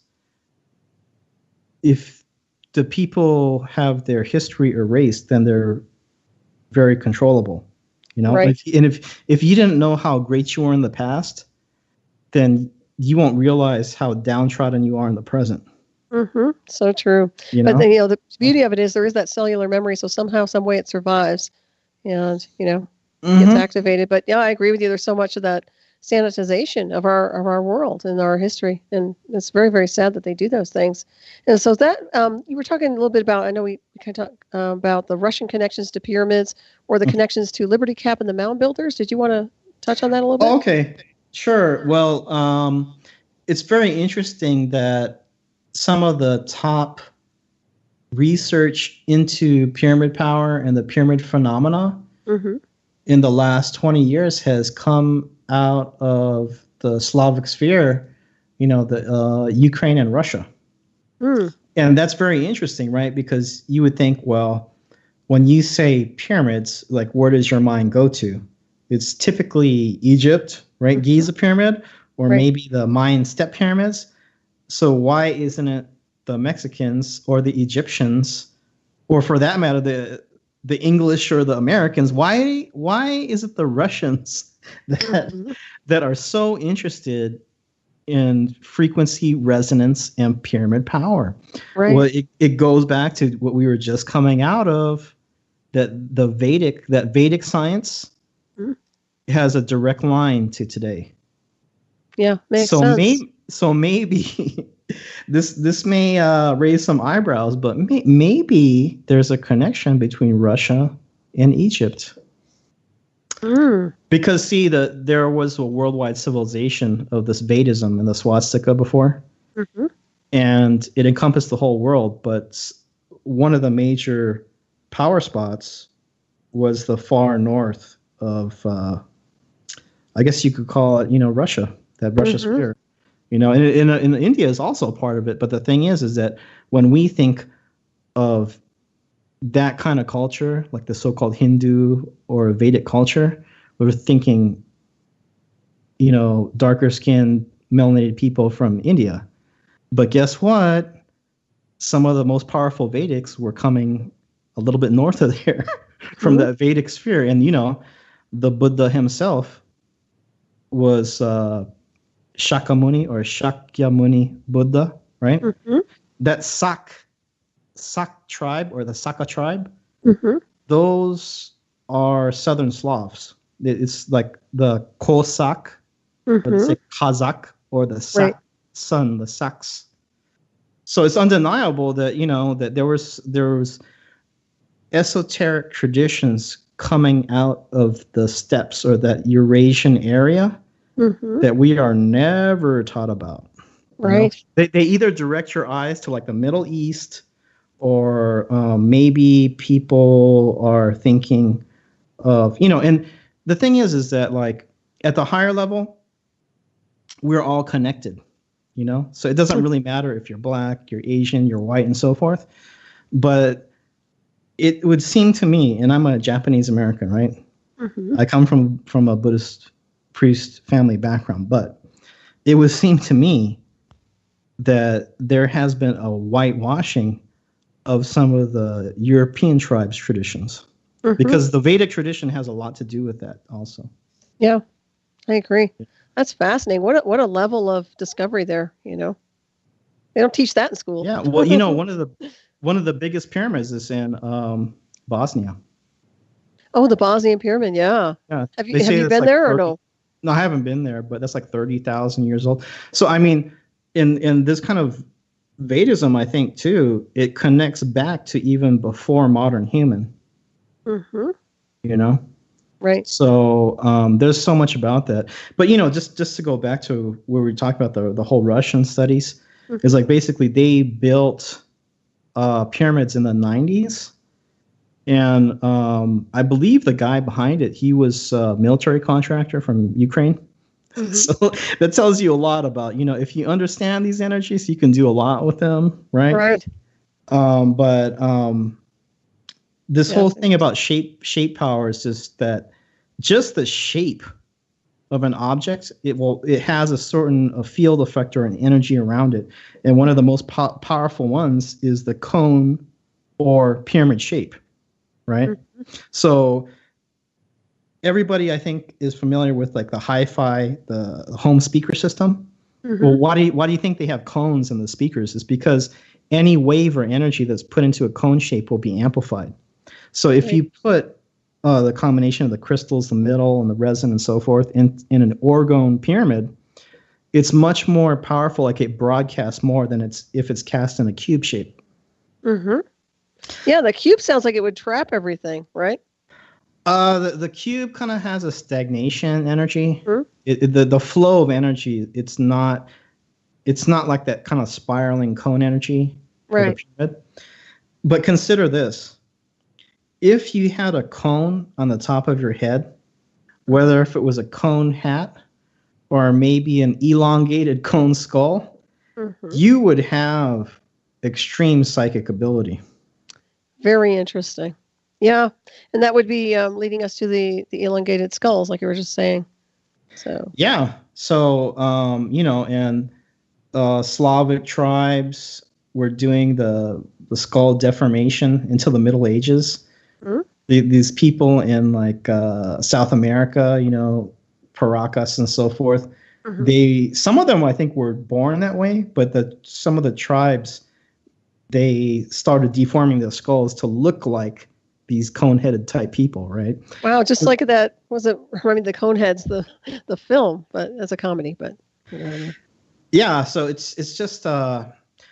if the people have their history erased, then they're very controllable, Right. If you didn't know how great you were in the past, then you won't realize how downtrodden you are in the present. So true. But then, the beauty of it is there is that cellular memory, so somehow, some way it survives, and gets activated. But yeah, I agree with you. There's so much of that sanitization of our world and our history, and it's very, very sad that they do those things. And so that you were talking a little bit about, I know we kind of talked about the Russian connections to pyramids or the connections to Liberty Cap and the mound builders. Did you want to touch on that a little bit? Okay, sure. Well, it's very interesting that some of the top research into pyramid power and the pyramid phenomena in the last 20 years has come out of the Slavic sphere, the Ukraine and Russia. Mm. And that's very interesting, right? Because you would think, well, when you say pyramids, like where does your mind go to? It's typically Egypt, right? Mm-hmm. Giza pyramid, or Right. maybe the Mayan step pyramids. So why isn't it the Mexicans or the Egyptians, or for that matter, the English or the Americans? Why is it the Russians that are so interested in frequency resonance and pyramid power? Right. Well, it goes back to what we were just coming out of, that Vedic science has a direct line to today. Yeah, makes sense. So maybe this may raise some eyebrows, but maybe there's a connection between Russia and Egypt. Because see, there was a worldwide civilization of this Vedism and the swastika before, and it encompassed the whole world. But one of the major power spots was the far north of, I guess you could call it, Russia, that Russia sphere. And India is also a part of it. But the thing is that when we think of that kind of culture, like the so-called Hindu or Vedic culture, we're thinking, darker skinned, melanated people from India. But guess what? Some of the most powerful Vedics were coming a little bit north of there from that Vedic sphere. And, the Buddha himself was Shakyamuni or Shakyamuni Buddha, right? That Sak tribe or the Saka tribe, those are Southern Slavs. It's like the Cossack, or the Kazakh, or the Sak son, the Saks. So it's undeniable that that there was esoteric traditions coming out of the steppes or that Eurasian area that we are never taught about. Right. They either direct your eyes to like the Middle East, or maybe people are thinking of, and the thing is that like at the higher level, we're all connected, so it doesn't really matter if you're black, you're Asian, you're white, and so forth. But it would seem to me, and I'm a Japanese American, right? I come from a Buddhist priest family background, but it would seem to me that there has been a whitewashing of some of the European tribes' traditions, because the Vedic tradition has a lot to do with that also. Yeah, I agree. That's fascinating. What a level of discovery there. They don't teach that in school. Yeah, well, one of the biggest pyramids is in Bosnia. Oh, the Bosnian pyramid. Yeah. Have you been there or no? No, I haven't been there, but that's like 30,000 years old. So I mean, in this kind of Vedism, I think too, it connects back to even before modern human. Right. So there's so much about that. But just to go back to where we talked about the whole Russian studies, is like basically they built pyramids in the 90s, and I believe the guy behind it, he was a military contractor from Ukraine. So that tells you a lot about, if you understand these energies, you can do a lot with them, right? Right. But this whole thing about shape power is just the shape of an object, it has a certain field effect or an energy around it. And one of the most powerful ones is the cone or pyramid shape, right? So everybody, I think, is familiar with like the hi-fi, the home speaker system. Well, why do you think they have cones in the speakers? Is because any wave or energy that's put into a cone shape will be amplified. So if you put the combination of the crystals, the metal, and the resin, and so forth, in an orgone pyramid, it's much more powerful. Like it broadcasts more than if it's cast in a cube shape. Yeah, the cube sounds like it would trap everything, right? The cube kind of has a stagnation energy. The flow of energy, it's not like that kind of spiraling cone energy. Right. But consider this. If you had a cone on the top of your head, whether if it was a cone hat or maybe an elongated cone skull, you would have extreme psychic ability. Very interesting. Yeah, and that would be leading us to the elongated skulls, like you were just saying. So yeah, so and Slavic tribes were doing the skull deformation until the Middle Ages. These people in like South America, Paracas and so forth, some of them I think were born that way, but some of the tribes, they started deforming their skulls to look like these cone-headed type people, right? Wow, just like that. Was it? I mean, the Coneheads, the film, but as a comedy. But you know what I mean. Yeah, so it's just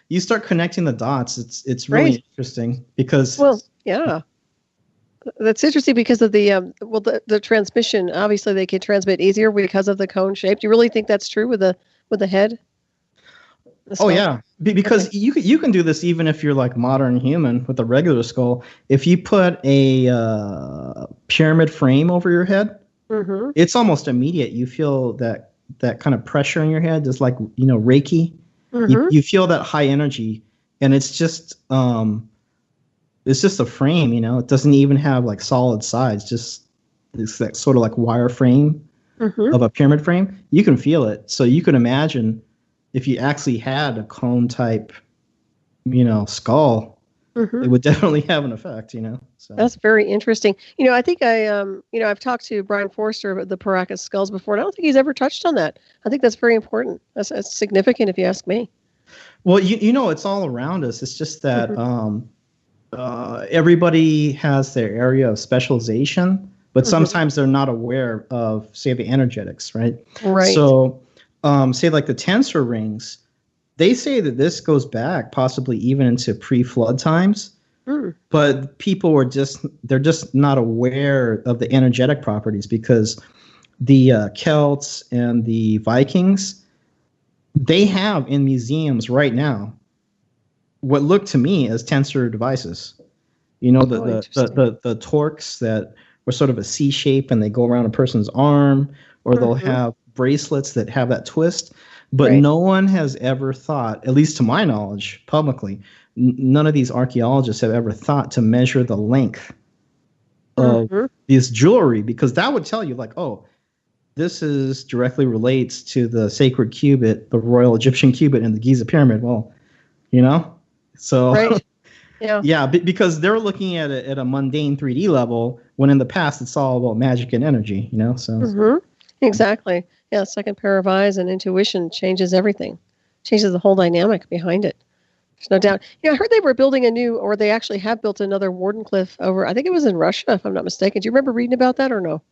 you start connecting the dots. It's really interesting because yeah, that's interesting because of the transmission. Obviously, they can transmit easier because of the cone shape. Do you really think that's true with the head? Oh yeah, because you can do this even if you're like modern human with a regular skull. If you put a pyramid frame over your head, it's almost immediate. You feel that kind of pressure in your head, just like Reiki. You feel that high energy, and it's just a frame. It doesn't even have like solid sides. Just it's that sort of like wire frame of a pyramid frame. You can feel it, so you can imagine. If you actually had a cone type, skull, it would definitely have an effect, So. That's very interesting. I think I've talked to Brian Forster about the Paracas skulls before, and I don't think he's ever touched on that. I think that's very important. That's significant if you ask me. Well, it's all around us. It's just that everybody has their area of specialization, but sometimes they're not aware of, say, the energetics, right? Right. So, say like the tensor rings, they say that this goes back possibly even into pre-flood times, but people they're just not aware of the energetic properties because the Celts and the Vikings, they have in museums right now what look to me as tensor devices. The torques that were sort of a C shape and they go around a person's arm, or they'll have bracelets that have that twist, but no one has ever thought, at least to my knowledge, publicly, none of these archaeologists have ever thought to measure the length of this jewelry, because that would tell you like, oh, this is directly relates to the sacred cubit, the royal Egyptian cubit and the Giza pyramid. Well, so yeah, because they're looking at it at a mundane 3D level, when in the past it's all about magic and energy, so. Exactly. Yeah, second pair of eyes and intuition changes everything. Changes the whole dynamic behind it. There's no doubt. I heard they were building or they actually have built another Wardenclyffe over, I think it was in Russia, if I'm not mistaken. Do you remember reading about that or no?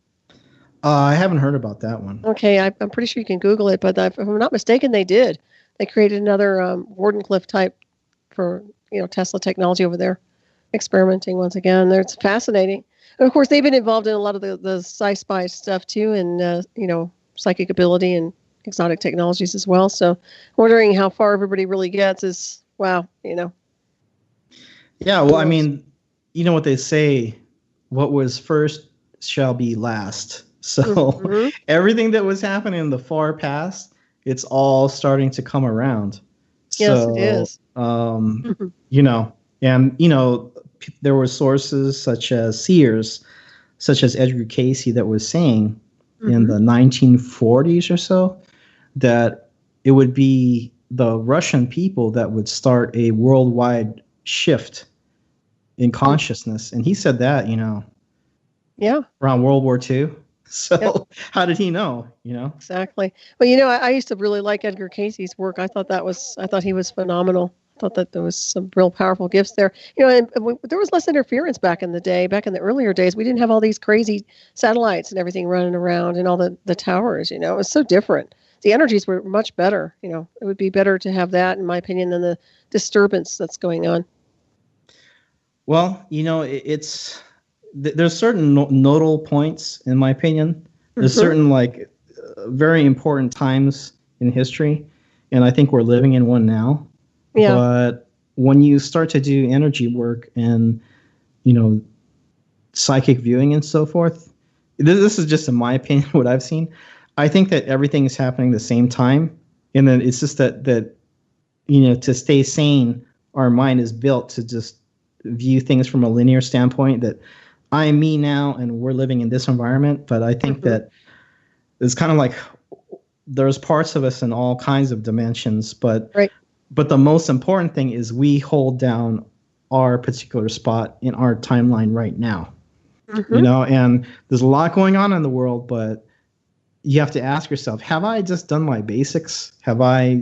I haven't heard about that one. Okay, I'm pretty sure you can Google it, but if I'm not mistaken, they did. They created another Wardenclyffe type for, Tesla technology over there, experimenting once again. It's fascinating. And of course, they've been involved in a lot of the sci-fi stuff too, and psychic ability and exotic technologies as well. So, wondering how far everybody really gets is wow. Yeah, well, I mean, what they say: what was first shall be last. So, everything that was happening in the far past, it's all starting to come around. Yes, it is. And there were sources such as seers, such as Edgar Casey, that was saying in the 1940s or so that it would be the Russian people that would start a worldwide shift in consciousness. And he said that, around World War II. So how did he know, Exactly. Well, I used to really like Edgar Casey's work. I thought he was phenomenal. I thought that there was some real powerful gifts there. And there was less interference back in the day. Back in the earlier days, we didn't have all these crazy satellites and everything running around and all the towers. It was so different. The energies were much better. It would be better to have that, in my opinion, than the disturbance that's going on. Well, there's certain nodal points, in my opinion. There's certain very important times in history, and I think we're living in one now. Yeah. But when you start to do energy work and, psychic viewing and so forth, this is just in my opinion what I've seen. I think that everything is happening at the same time, and then it's just that to stay sane, our mind is built to just view things from a linear standpoint. That I am me now, and we're living in this environment. But I think that it's kind of like there's parts of us in all kinds of dimensions, but the most important thing is we hold down our particular spot in our timeline right now. And there's a lot going on in the world, but you have to ask yourself, have I just done my basics? Have I,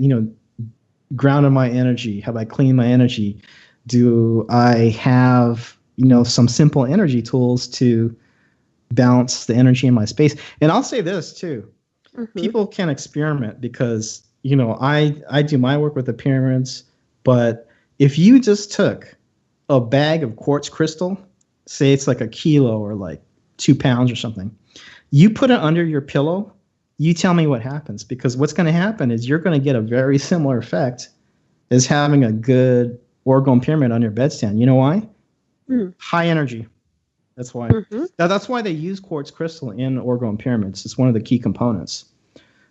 grounded my energy? Have I cleaned my energy? Do I have, some simple energy tools to balance the energy in my space? And I'll say this too. People can experiment because, I do my work with the pyramids, but if you just took a bag of quartz crystal, say it's like a kilo or like 2 pounds or something, you put it under your pillow, you tell me what happens, because what's going to happen is you're going to get a very similar effect as having a good Orgone pyramid on your bedstand. You know why? High energy. That's why. That's why they use quartz crystal in Orgone pyramids. It's one of the key components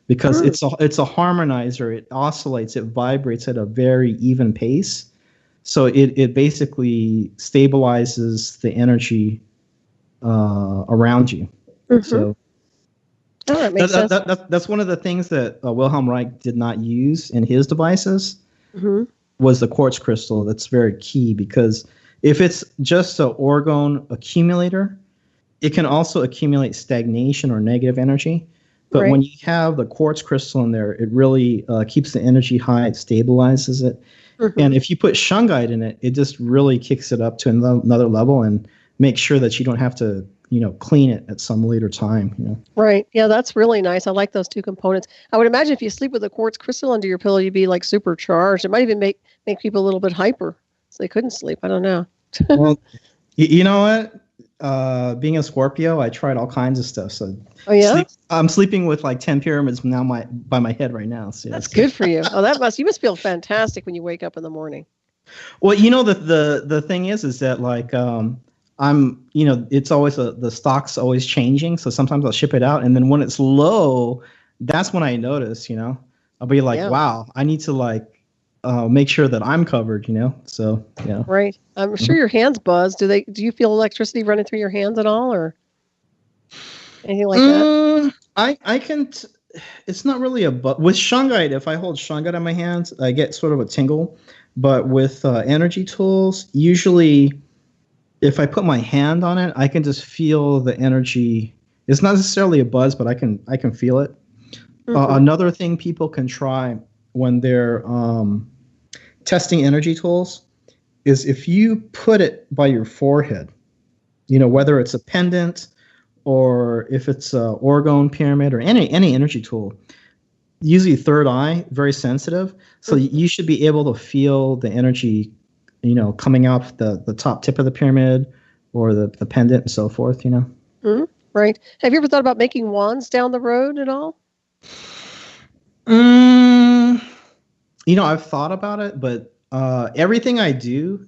because it's a harmonizer. It oscillates. It vibrates at a very even pace. So it basically stabilizes the energy around you. So that makes sense. That's one of the things that Wilhelm Reich did not use in his devices was the quartz crystal. That's very key because if it's just an orgone accumulator, it can also accumulate stagnation or negative energy. But when you have the quartz crystal in there, it really keeps the energy high. It stabilizes it. And if you put shungite in it, it just really kicks it up to another level and makes sure that you don't have to, clean it at some later time. Right. Yeah, that's really nice. I like those two components. I would imagine if you sleep with a quartz crystal under your pillow, you'd be like supercharged. It might even make people a little bit hyper, so they couldn't sleep. I don't know. Well, you know what? Being a Scorpio, I tried all kinds of stuff. So I'm sleeping with like 10 pyramids now by my head right now. So that's good for you. Oh, you must feel fantastic when you wake up in the morning. Well, the thing is that like it's always the stock's always changing. So sometimes I'll ship it out, and then when it's low, that's when I notice. I'll be like, wow, I need to like make sure that I'm covered. So yeah. Right. I'm sure your hands buzz. Do you feel electricity running through your hands at all, or anything like that? I can. It's not really a buzz with shungite. If I hold shungite in my hands, I get sort of a tingle. But with energy tools, usually, if I put my hand on it, I can just feel the energy. It's not necessarily a buzz, but I can feel it. Another thing people can try when they're testing energy tools is if you put it by your forehead, whether it's a pendant or if it's a Orgone pyramid or any energy tool, usually third eye, very sensitive. So you should be able to feel the energy, coming off the top tip of the pyramid or the pendant and so forth, Right. Have you ever thought about making wands down the road at all? I've thought about it, but everything I do,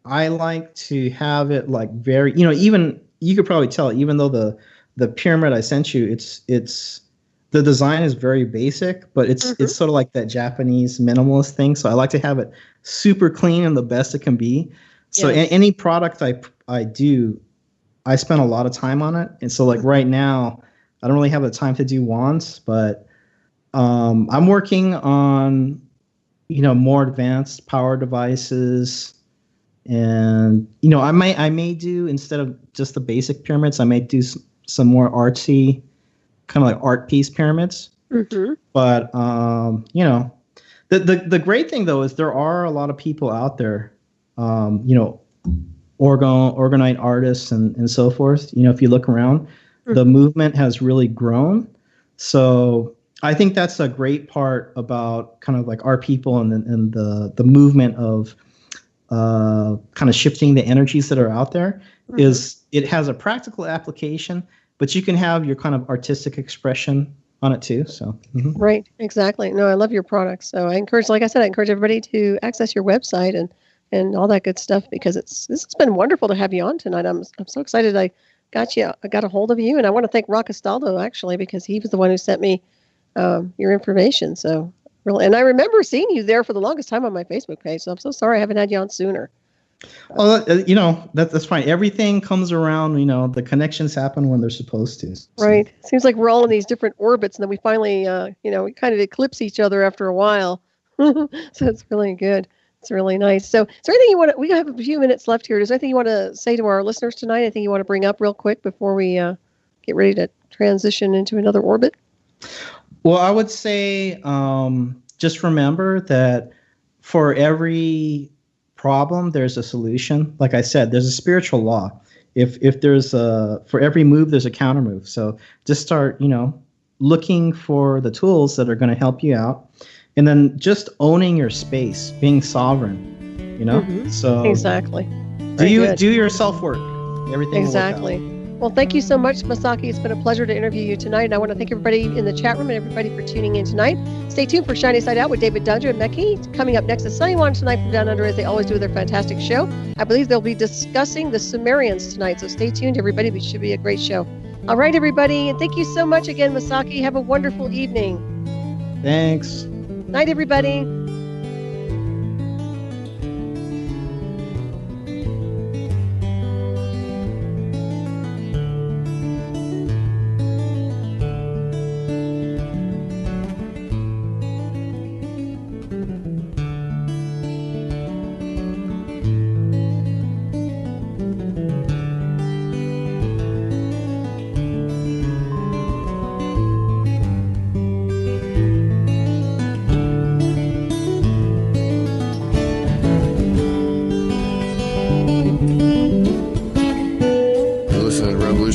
I like to have it like very, even you could probably tell, even though the pyramid I sent you, it's the design is very basic, but it's sort of like that Japanese minimalist thing. So I like to have it super clean and the best it can be. So any product I do, I spend a lot of time on it. And so like right now, I don't really have the time to do wands, but I'm working on, more advanced power devices. And, I may do, instead of just the basic pyramids, I may do some more artsy, kind of like art piece pyramids. But, the great thing, though, is there are a lot of people out there, orgonite artists and so forth. If you look around, the movement has really grown. So I think that's a great part about kind of like our people and the movement of kind of shifting the energies that are out there is it has a practical application, but you can have your kind of artistic expression on it too. So Right, exactly. No, I love your products. So I encourage everybody to access your website and all that good stuff, because this has been wonderful to have you on tonight. I'm so excited. got a hold of you. And I want to thank Rockastaldo, actually, because he was the one who sent me your information. So really, and I remember seeing you there for the longest time on my Facebook page. So I'm so sorry I haven't had you on sooner. Well, that's fine. Everything comes around. The connections happen when they're supposed to. So. Right. Seems like we're all in these different orbits, and then we finally, we kind of eclipse each other after a while. So it's really good. It's really nice. So is there anything we have a few minutes left here. Is there anything you want to say to our listeners tonight? Anything you want to bring up real quick before we get ready to transition into another orbit? Well, I would say just remember that for every problem, there's a solution. Like I said, there's a spiritual law. If there's for every move, there's a counter move. So just start, looking for the tools that are going to help you out. And then just owning your space, being sovereign, Mm-hmm. So exactly. Do your self-work. Everything exactly. will work out. Well, thank you so much, Masaki. It's been a pleasure to interview you tonight. And I want to thank everybody in the chat room and everybody for tuning in tonight. Stay tuned for Shiny Side Out with David Dunger and Meki. Coming up next is Sunny One tonight from Down Under, as they always do with their fantastic show. I believe they'll be discussing the Sumerians tonight. So stay tuned, everybody. It should be a great show. All right, everybody. And thank you so much again, Masaki. Have a wonderful evening. Thanks. Night, everybody.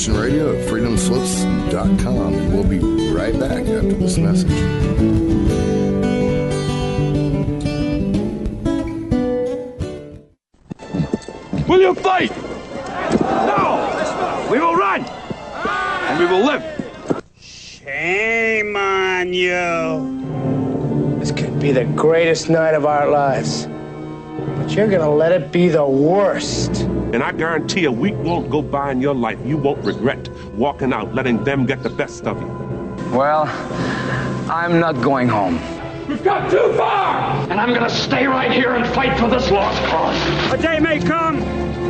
Radio at freedomslips.com, and we'll be right back after this message. Will you fight? No! We will run! And we will live! Shame on you. This could be the greatest night of our lives. But you're gonna let it be the worst. And I guarantee a week won't go by in your life you won't regret walking out, letting them get the best of you. Well, I'm not going home. We've got too far! And I'm gonna stay right here and fight for this lost cause. A day may come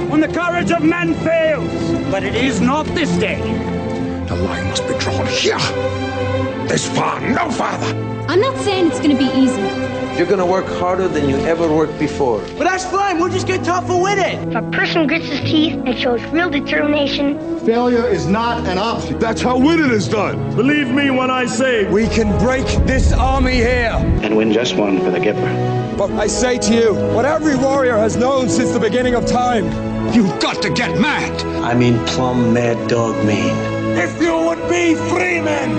when the courage of men fails, but it is not this day. The line must be drawn here. This far, no farther. I'm not saying it's gonna be easy. You're gonna work harder than you ever worked before. But that's fine, we'll just get tougher with it. If a person grits his teeth and shows real determination, failure is not an option. That's how winning is done. Believe me when I say we can break this army here and win just one for the Gipper. But I say to you, what every warrior has known since the beginning of time, you've got to get mad. I mean plumb mad dog mean. If you would be free men,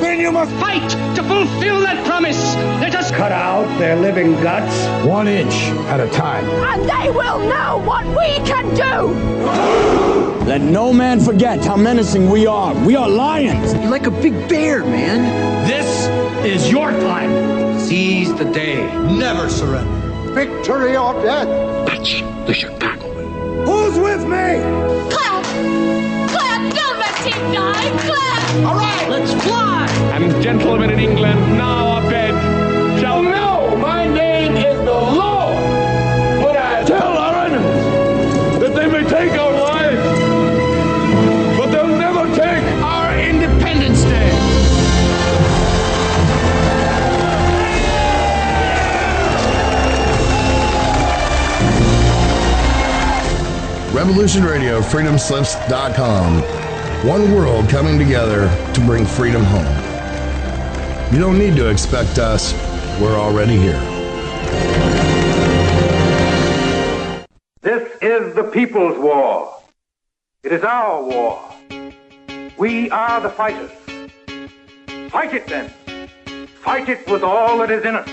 then you must fight to fulfill that promise. Let us cut out their living guts 1 inch at a time. And they will know what we can do. Let no man forget how menacing we are. We are lions. You're like a big bear, man. This is your time. Seize the day. Never surrender. Victory or death. That's the Chicago. Who's with me? Clap! Clap! Don't let team die! Clap! All right, let's fly! And gentlemen in England, now abed, shall know my name is the Lord. When I tell our enemies that they may take our lives, but they'll never take our Independence Day. Revolution Radio, freedomslips.com. One world coming together to bring freedom home. You don't need to expect us. We're already here. This is the people's war. It is our war. We are the fighters. Fight it then. Fight it with all that is in us.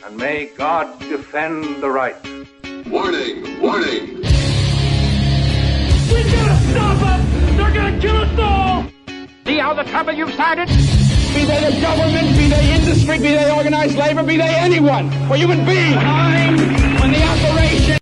And may God defend the right. Warning! Warning! We gotta stop them! They're gonna kill us all! See how the trouble you've started? Be they the government, be they industry, be they organized labor, be they anyone, or human beings. Time when the operation